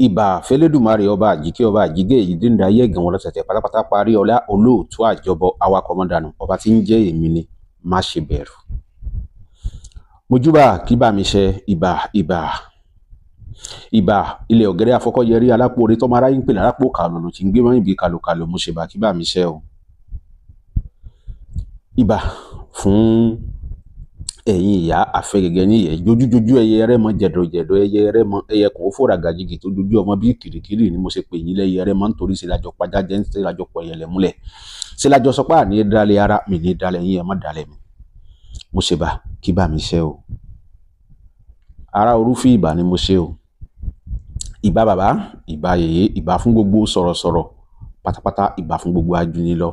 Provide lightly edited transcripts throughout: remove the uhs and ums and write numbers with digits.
Ìbà fẹ́lẹ́dùmarè ọba àjíkẹ́ ọba àjígẹ́ èyí díndín ayé ẹ̀gàn wọn lọ́sẹ̀tẹ̀ pátápátá parí ọlá olóòtú àjọbọ awakọ̀ mọ́dànù ọba tí ń jẹ́ èmi ni má ṣe bẹ̀rù. Mojúbà kí bá mi ṣe ìbà ilẹ̀ ọ̀gẹ́rẹ́ afọkọ́yẹrí alápò orí tọ́mọ aráyé ń pè lárápò kàlùlù tí ń gbé mọ́ ibi kàlùkàlù mo ṣe bà kí bá mi ṣe o. Ìbà fún ẹ̀yin ìyá àfẹ́gẹ́gẹ́ ní ìyẹ́ jójújójú ẹyẹ rẹ mọ jẹ̀dọ̀jẹ̀dọ̀ ẹyẹ rẹ mọ ẹyẹ kò fòrà gàjìgì tó dojú ọmọ bí kìrìkìrì ni mo ṣe pè yín lẹ́yẹ rẹ mọ nítorí ṣe lájọ pàjá jẹ́ ṣe lájọ pọ̀ ẹ̀yẹ̀lẹ̀ múlẹ̀ ṣe lájọ sọpá àní dalẹ̀ ara mi ní dalẹ̀ yín ẹ má dalẹ̀ mi mo ṣe bà kí bá mi ṣe o. Ara orúfí ìbà ni mo ṣe o. Ìbà bàbá ìbà yèyé ìbà fún gbogbo sọ̀rọ̀sọ̀rọ̀ pátápátá ìbà fún gbogbo ajuni lọ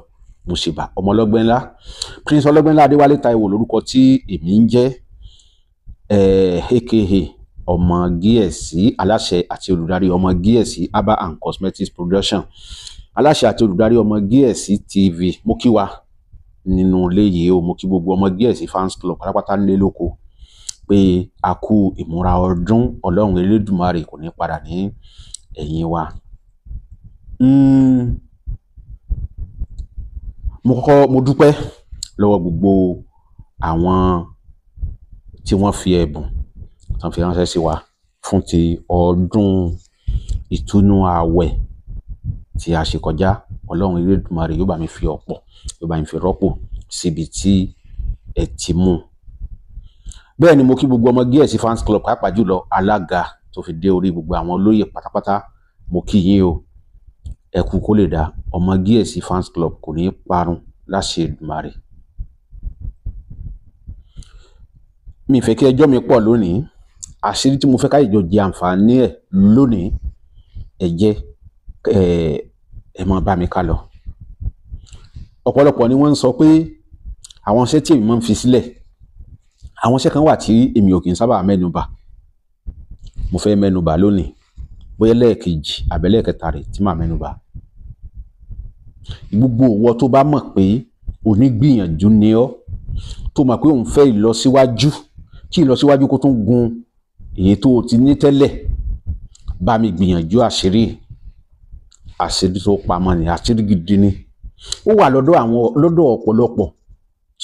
mo ṣe bà ọmọ ọlọ́gbẹ́ ńlá Prince ọlọ́gbẹ́ ńlá Adéwálé Táíwò lórúkọ tí èmi ń jẹ́ aka ọmọ gíẹ̀sì aláṣẹ àti olùdarí ọmọ gíẹ̀sì Aba and Cosmetics Production aláṣẹ àti olùdarí ọmọ gíẹ̀sì TV mo kí wa nínú ilé yìí o mo kí gbogbo ọmọ gíẹ̀sì fans club pátápátá nílé lóko pé a kú ìmúra ọdún Ọlọ́run Elédùmarè kò ní padà ní ẹ̀yìn wa. Mo dúpẹ́ lọ́wọ́ gbogbo àwọn tí wọ́n fi ẹ̀bùn tán fi ránṣẹ́ sí wa fún ti ọdún ìtúnú ààwẹ̀ tí a ṣe kọjá. Ọlọ́run Elédùmarè yóò bá mi fi ọ̀pọ̀ yóò bá mi fi rọ́pò síbi tí ẹ ti mú. Bẹ́ẹ̀ ni mo kí gbogbo ọmọ gíẹ̀sì fans club pàápàá jùlọ alága tó fi dé orí gbogbo àwọn olóyè pátápátá mo kí yín o. Ẹ kú kó lè dá ọmọ gíẹ̀sì fans club kò ní parun láṣẹ Èdùmàrè. Mi fẹ́ kí ẹjọ́ mi pọ̀ lónìí àṣírí tí mo fẹ́ ká ìjọ jẹ àǹfààní ẹ̀ lónìí ẹ jẹ́ ẹ máa bá mi ká lọ. Ọ̀pọ̀lọpọ̀ ni wọ́n ń sọ pé àwọn iṣẹ́ tí èmi máa ń fi sílẹ̀ àwọn iṣẹ́ kan wà tí èmi ò kì í sábà mẹ́nubà mo fẹ́ mẹ́nubà lónìí bóyá lẹ́ẹ̀kejì àbẹ́lẹ́ẹ̀kẹta rẹ̀ tí màá mẹ́nubà. Gbogbo ìwọ tó bá mọ̀ pé onígbìyànjú ni ọ́ tó mọ̀ pé òun fẹ́ ìlọsíwájú kí ìlọsíwájú kó tún gun èyí tó ti ní tẹ́lẹ̀ bá mi gbìyànjú àṣírí tó pamọ́ ni àṣírí gidi ni ó wà lọ́dọ̀ ọ̀pọ̀lọpọ̀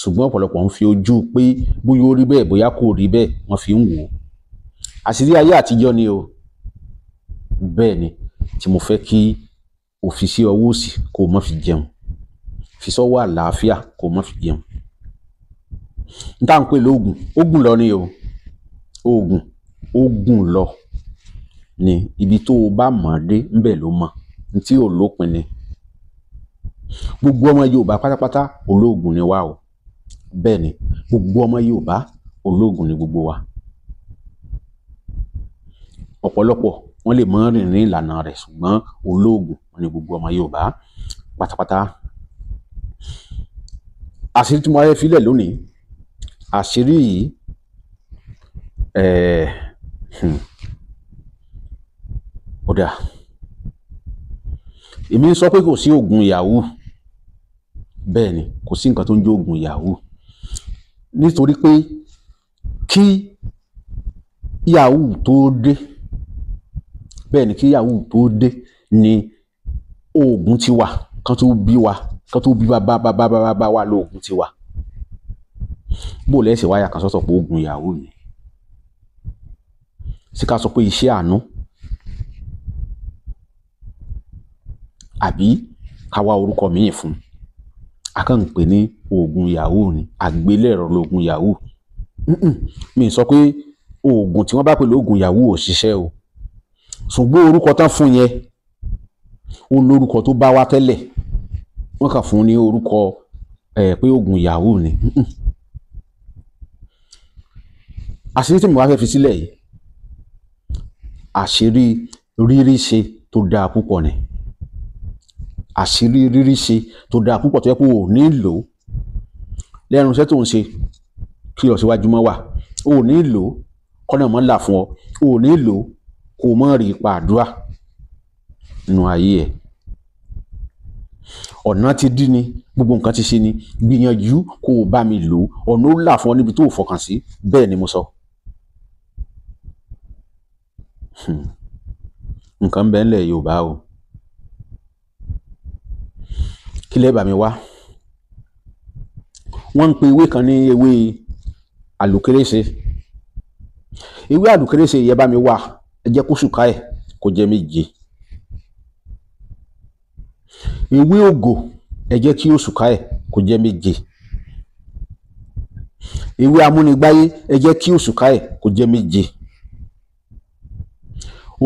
ṣùgbọ́n ọ̀pọ̀lọpọ̀ ń fi ojú pé bóyá ó rí bẹ́ẹ̀ bóyá kò rí bẹ́ẹ̀ wọ́n fi ń wò ó. Àṣírí ayé àtijọ́ ni o bẹ́ẹ̀ ni tí mo fẹ́ kí o fi sí ọwọ́ òsì kó o má fi jẹun fi sọ́wọ́ àlàáfíà kó o má fi jẹun. N tá ń pè lóògùn oògùn lọ ni o oògùn lọ ni ibi tó o bá mọ̀ dé ńbẹ̀ ló mọ̀ n tí ò lópin ni. Gbogbo ọmọ Yorùbá pátápátá olóògùn ni wá o bẹ́ẹ̀ ni gbogbo ọmọ Yorùbá olóògùn ni gbogbo wa. Ọ̀pọ̀lọpọ̀ wọ́n lè mọ́ rìn ní ìlànà rẹ̀ ṣùgbọ́n olóògùn ni gbogbo ọmọ Yorùbá pátápátá. Àṣírí tí mo wáyé filẹ̀ lónìí àṣírí yìí ó dà èmi ń sọ pé kò sí oògùn yahoo bẹ́ẹ̀ ni kò sí nǹkan tó ń jẹ́ oògùn yahoo nítorí pé kí yahoo tó dé bẹ́ẹ̀ ni kí yahoo tó dé ni oògùn ti wà kan tó bí bá wa lóògùn ti wà. Bó lẹ́sẹ̀ wáyà kan sọ́tọ̀ pé oògùn yahoo ni sí ká sọ pé iṣẹ́ àánú àbí ká wá orúkọ míì fún a kàn ń pè ní oògùn yahoo ni àgbélẹ̀rọ lóògùn yahoo. Mi sọ pé oògùn tí wọ́n bá pè lóògùn yahoo ò ṣiṣẹ́ o ṣùgbọ́n orúkọ tán fún yẹn ó lórúkọ tó bá wá tẹ́lẹ̀ wọ́n kàn fún ní orúkọ pé oògùn yahoo ni. Àṣírí tí mo wá fẹ́ fi sílẹ̀ yìí àṣírí rírí ṣe tó dáa púpọ̀ ni àṣírí rírí ṣe tó dáa púpọ̀ tó yẹ kó o ní lò lẹ́nu iṣẹ́ tó ń ṣe kí lọ síwájú mọ́ wà o ní lò kọ́nà mọ́ là fún ọ o ní lò kó o mọ́ rí ipa àdúrà nínú ayé ẹ̀. Ọ̀nà ti dí ni gbogbo nǹkan ti ṣe ni gbìyànjú kó o bá mi lò ọ̀nà ó là fún ọ níbi tó o fọkàn sí bẹ́ẹ̀ ni mo sọ. nǹkan bẹ́ẹ̀ ńlẹ̀ Yorùbá o. Kí lẹ́ bá mi wá? Wọ́n ń pe ewé kan ní ewé àlùkérése. Ewé àlùkérése yẹ bá mi wá, ẹ jẹ́ kó sùká ẹ̀ kó jẹ́ méje. Ewé ògò ẹ jẹ́ kí ó sùká ẹ̀ kó jẹ́ méje. Ewé amúnigbáyé ẹ jẹ́ kí ó sùká ẹ̀ kó jẹ́ méje.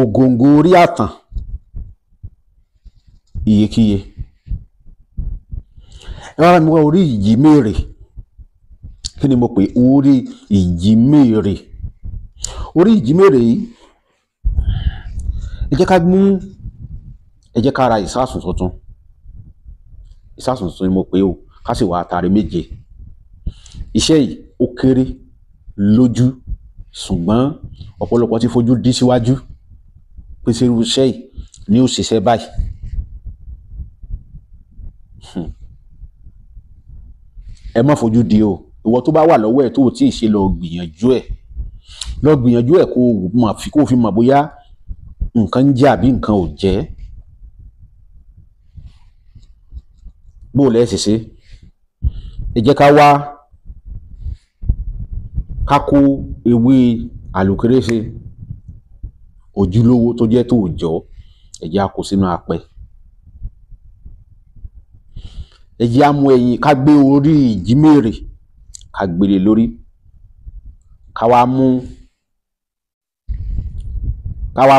Ògòǹgò orí àtàn iyekíye. Ẹ wá mi wá orí ìjímèrè. Kí ni mo pè? Orí ìjímèrè. Orí ìjímèrè yìí ẹ jẹ́ ká ra ìsásùn tuntun. Ìsásùn tuntun ni mo pè o, ká sì wá àtàrí méje. Iṣẹ́ yìí ó kéré lójú, ṣùgbọ́n ọ̀pọ̀lọpọ̀ ti fojú dí síwájú pé ṣé irú iṣẹ́ yìí ni ó ṣiṣẹ́ báyìí. Ẹ má fojú di o. Ìwọ tó bá wà lọ́wọ́ ẹ̀ tó ò tí ì ṣe, lọ gbìyànjú ẹ̀. Lọ gbìyànjú ẹ̀ kó fi mọ̀ bóyá nǹkan ń jẹ́ àbí nǹkan ò jẹ́. Bó o lẹ́ ṣe ṣe? Ẹ jẹ́ ká kó ewé àlùkérése ojúlówó tó jẹ́ tòòjọ́, ẹ jẹ́ á kó sínú apẹ. Ẹ jẹ́ á mú ẹyin, ká gbé orí ìjímèrè ká gbélé lórí. Ká wá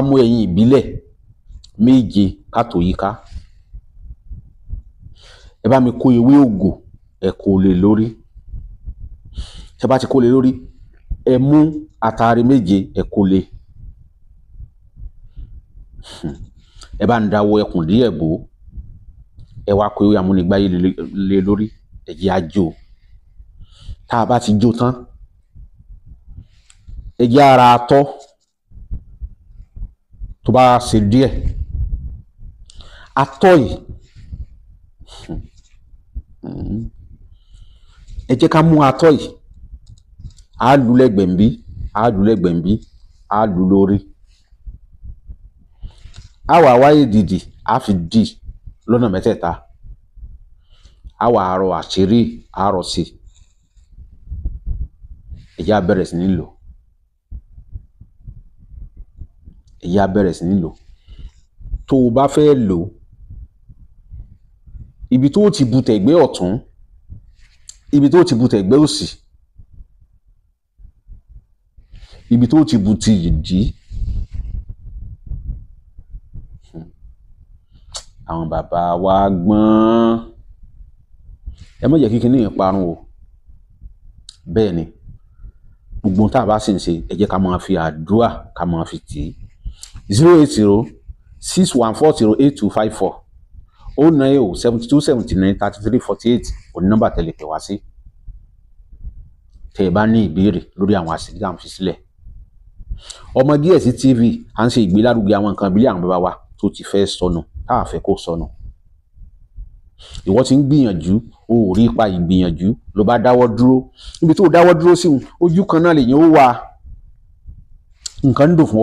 mú ẹyin ìbílẹ̀ méje ká tò yíká. Ẹ bá mi kó ewé ògò, ẹ kó lé lórí. Ṣé bá ti kó lé lórí, ẹ mú àtàrí méje ẹ kó lé. Ẹ bá ń dáwọ́ ẹkùn díẹ̀ bò. Ẹ wá kó ewé amúnigbáyé lé lórí. Ẹ jẹ́ á jó. Tá a bá ti jó tán, ẹ jẹ́ á ra atọ́ tó bá ṣe díẹ̀. Atọ́ yìí ẹ jẹ́ ká mú atọ́ yìí, á lù lẹ́gbẹ̀ẹ́ nbí, á lù lẹ́gbẹ̀ẹ́ nbí, á lù lórí. Á wá wáyé dìdì, á fi dì lọ́nà mẹ́tẹ̀ẹ̀ta. Á wá rọ àṣírí, á rọ sí. Ẹ jẹ́ á bẹ̀rẹ̀ sí ní lò. Ẹ jẹ́ á bẹ̀rẹ̀ sí ní lò. Tó o bá fẹ́ lò, ibi tó ti bu tẹ̀gbẹ́ ọ̀tún, ibi tó ti bu tẹ̀gbẹ́ òsì, ibi tó ti bu ti ìdí. Àwọn bàbá wa gbọ́n. Ẹ má jẹ́ kí kíní yẹn parun o. Bẹ́ẹ̀ ni, gbogbo ohun tá a bá sì ń ṣe, ẹ jẹ́ ká máa fi àdúrà ká máa fi tì í. 08061408254 09072793348 òní nọ́mbà tẹ́ lè pè wá sí. Tẹ́ ẹ bá ní ìbéèrè lórí àwọn àṣírí tá à ń fi sílẹ̀. Ọmọ Díẹ̀sí TV à ń ṣe ìgbélárugẹ àwọn nǹkan ìbílẹ̀ àwọn bàbá wa tó ti fẹ́ sọnù, tá a fẹ́ kó sọnù. Ìwọ ti ń gbìyànjú, o ò rí ipa ìgbìyànjú, ló bá dáwọ́ dúró. Níbi tó dáwọ́ dúró sí, ojú kan náà lèyàn ó wà. Nǹkan ń dùn fún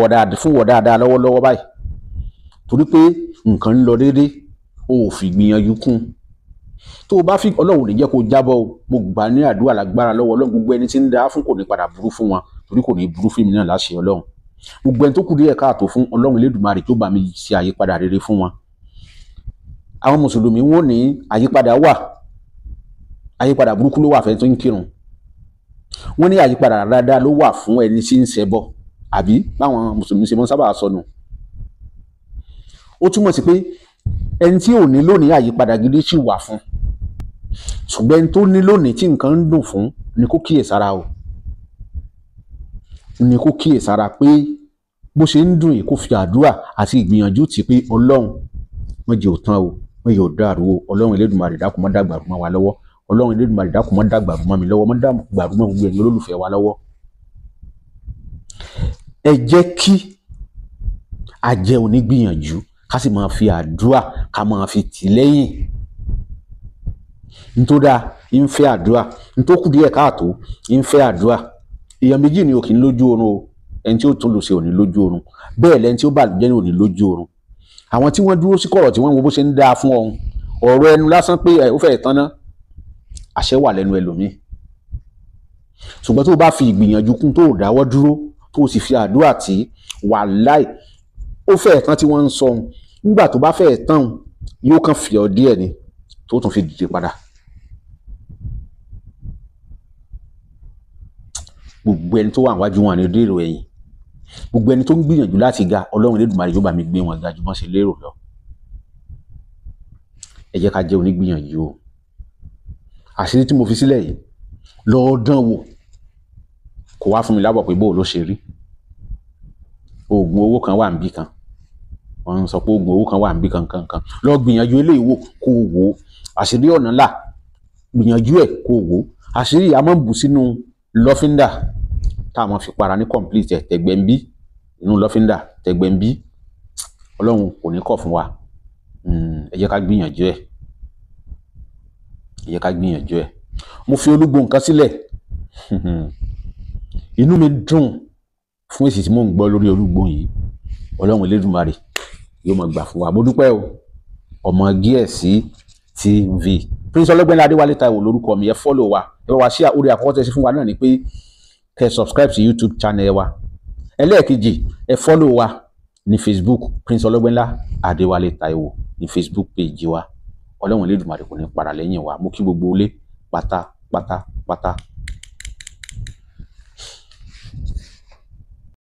wọ dáadáa lọ́wọ́lọ́wọ́ báyìí. Torí pé nǹkan ń lọ déédéé, o ò fi gbìyànjú kún. Tó o bá fi Ọlọ́run ní jẹ́ kó jábọ́ o. Mo gbà ní àdúrà lágbára lọ́wọ́ Ọlọ́run. Gbogbo ẹni tí ń dá fún kò ní padà burú fún wọn, torí kò ní burú fún mi náà láṣẹ Ọlọ́run. Gbogbo ẹni tó kù díẹ̀ káàtó fún, Ọlọ́run Elédùmarè tó bá mi ṣe àyípadà rere fún wọn. Àwọn mùsùlùmí wọ́n ní àyípadà wà, àyípadà burúkú ló wà fẹ́ tó ń kírun. Wọ́n ní àyípadà dáadáa ló wà fún ẹni tí ń ṣẹbọ, àbí báwọn mùsùlùmí ṣe mọ́ sábà sọnù. Ó túmọ̀ sí pé ẹni tí ò ní lónìí àyípadà gidi sì wà fún. Ṣùgbọ́n ẹni tó ní lónìí tí nǹkan ń dùn fún ni kó kíyèsára o. Ni kó kíyèsára pé bó ṣe ń dùn yìí kó fi àdúrà àti ìgbìyànjú tì pé Ọlọ́run má jẹ́ ó tán o, má jẹ́ ó dàrú o. Ọlọ́run Elédùmarè dákun má dàgbàrú mọ́ wa lọ́wọ́. Ọlọ́run Elédùmarè dákun má dàgbàrú mọ́ mi lọ́wọ́, má dàgbàrú mọ́ gbogbo ẹ̀yin olólùfẹ́ wa lọ́wọ́. Ẹ jẹ́ kí a jẹ́ onígbìyànjú, ká sì máa fi àdúrà ká máa fi tì lẹ́yìn. Nítorí ń fẹ́ àdúrà, nítorí kù díẹ̀ káàtó ń fẹ́ àdúrà. Èèyàn méjì ni ò kì í lójú oorun o. ẹni tí ó tún lò ṣe ò ní lójú oorun bẹ́ẹ̀ lẹ́ni tí ó bà jẹ́ ò ní lójú oorun àwọn tí wọ́n dúró sí kọ̀rọ̀ tí wọ́n wo bó ṣe ń dáa fún ọ̀rọ̀ ẹnu lásán pé ó fẹ́ tán ná àṣẹ wà lẹ́nu ẹlòmíì ṣùgbọ́n tó o bá fi ìgbìyànjú kún tó o dáwọ́ dúró tó o sì fi àdúrà tí wàláì ó fẹ́ tán tí wọ́n ń sọ nígbà tó bá fẹ́ tán yóò kàn fi ọ díẹ̀ ni tó tún fi dìde padà gbogbo ẹni tó wà níwájú wọn ní dèrò ẹ̀yìn gbogbo ẹni tó ń gbìyànjú láti ga Ọlọ́run Elédùmarè yóò bá mi gbé wọn ga jù bọ́n ṣe lérò lọ ẹ jẹ́ ká jẹ́ onígbìyànjú o àṣírí tí mo fi sílẹ̀ yìí lọ́ọ́ dán wò kò wá fún mi lábọ̀ pé bó ló ṣe rí oògùn owó kan wà níbì kan wọ́n ń sọ pé oògùn owó kan wà níbì kan lọ gbìyànjú eléyìí wò kó o wò àṣírí ọ̀nà là gbìyànjú ẹ̀ kó o wò àṣírí a máa ń bù sínú lọ́fíńdà tá a máa fi para ní complete tẹ̀gbẹ́ńbí inú lọ́fíńdà tẹ̀gbẹ́ńbí Ọlọ́run kò ní kọ̀ fún wa ẹ jẹ́ ká gbìyànjú ẹ̀ ẹ jẹ́ ká gbìyànjú ẹ̀ mo fi olúgbò nǹkan sílẹ̀ inú mi dùn fún èsì tí mò ń gbọ́ lórí olúgbò yìí Ọlọ́run Elédùmarè yóò máa gbà fún wa mo dúpẹ́ o ọmọ Gíẹ̀sì TV Prince Ọlọ́gbẹ́nlá Adéwálé Táíwò lórúkọ mi ẹ follow wa ẹ bá wa ṣí orí àkọ́kọ́ tẹ́ sí fún wa náà ni pé kẹ́ subscribe sí YouTube channel wa ẹlẹ́ẹ̀kejì ẹ follow wa ní Facebook Prince Ọlọ́gbẹ́nlá Adéwálé Táíwò ní Facebook page wa Ọlọ́run Elédùmarè kò ní para lẹ́yìn wa mo kí gbogbo ilé pátápátá.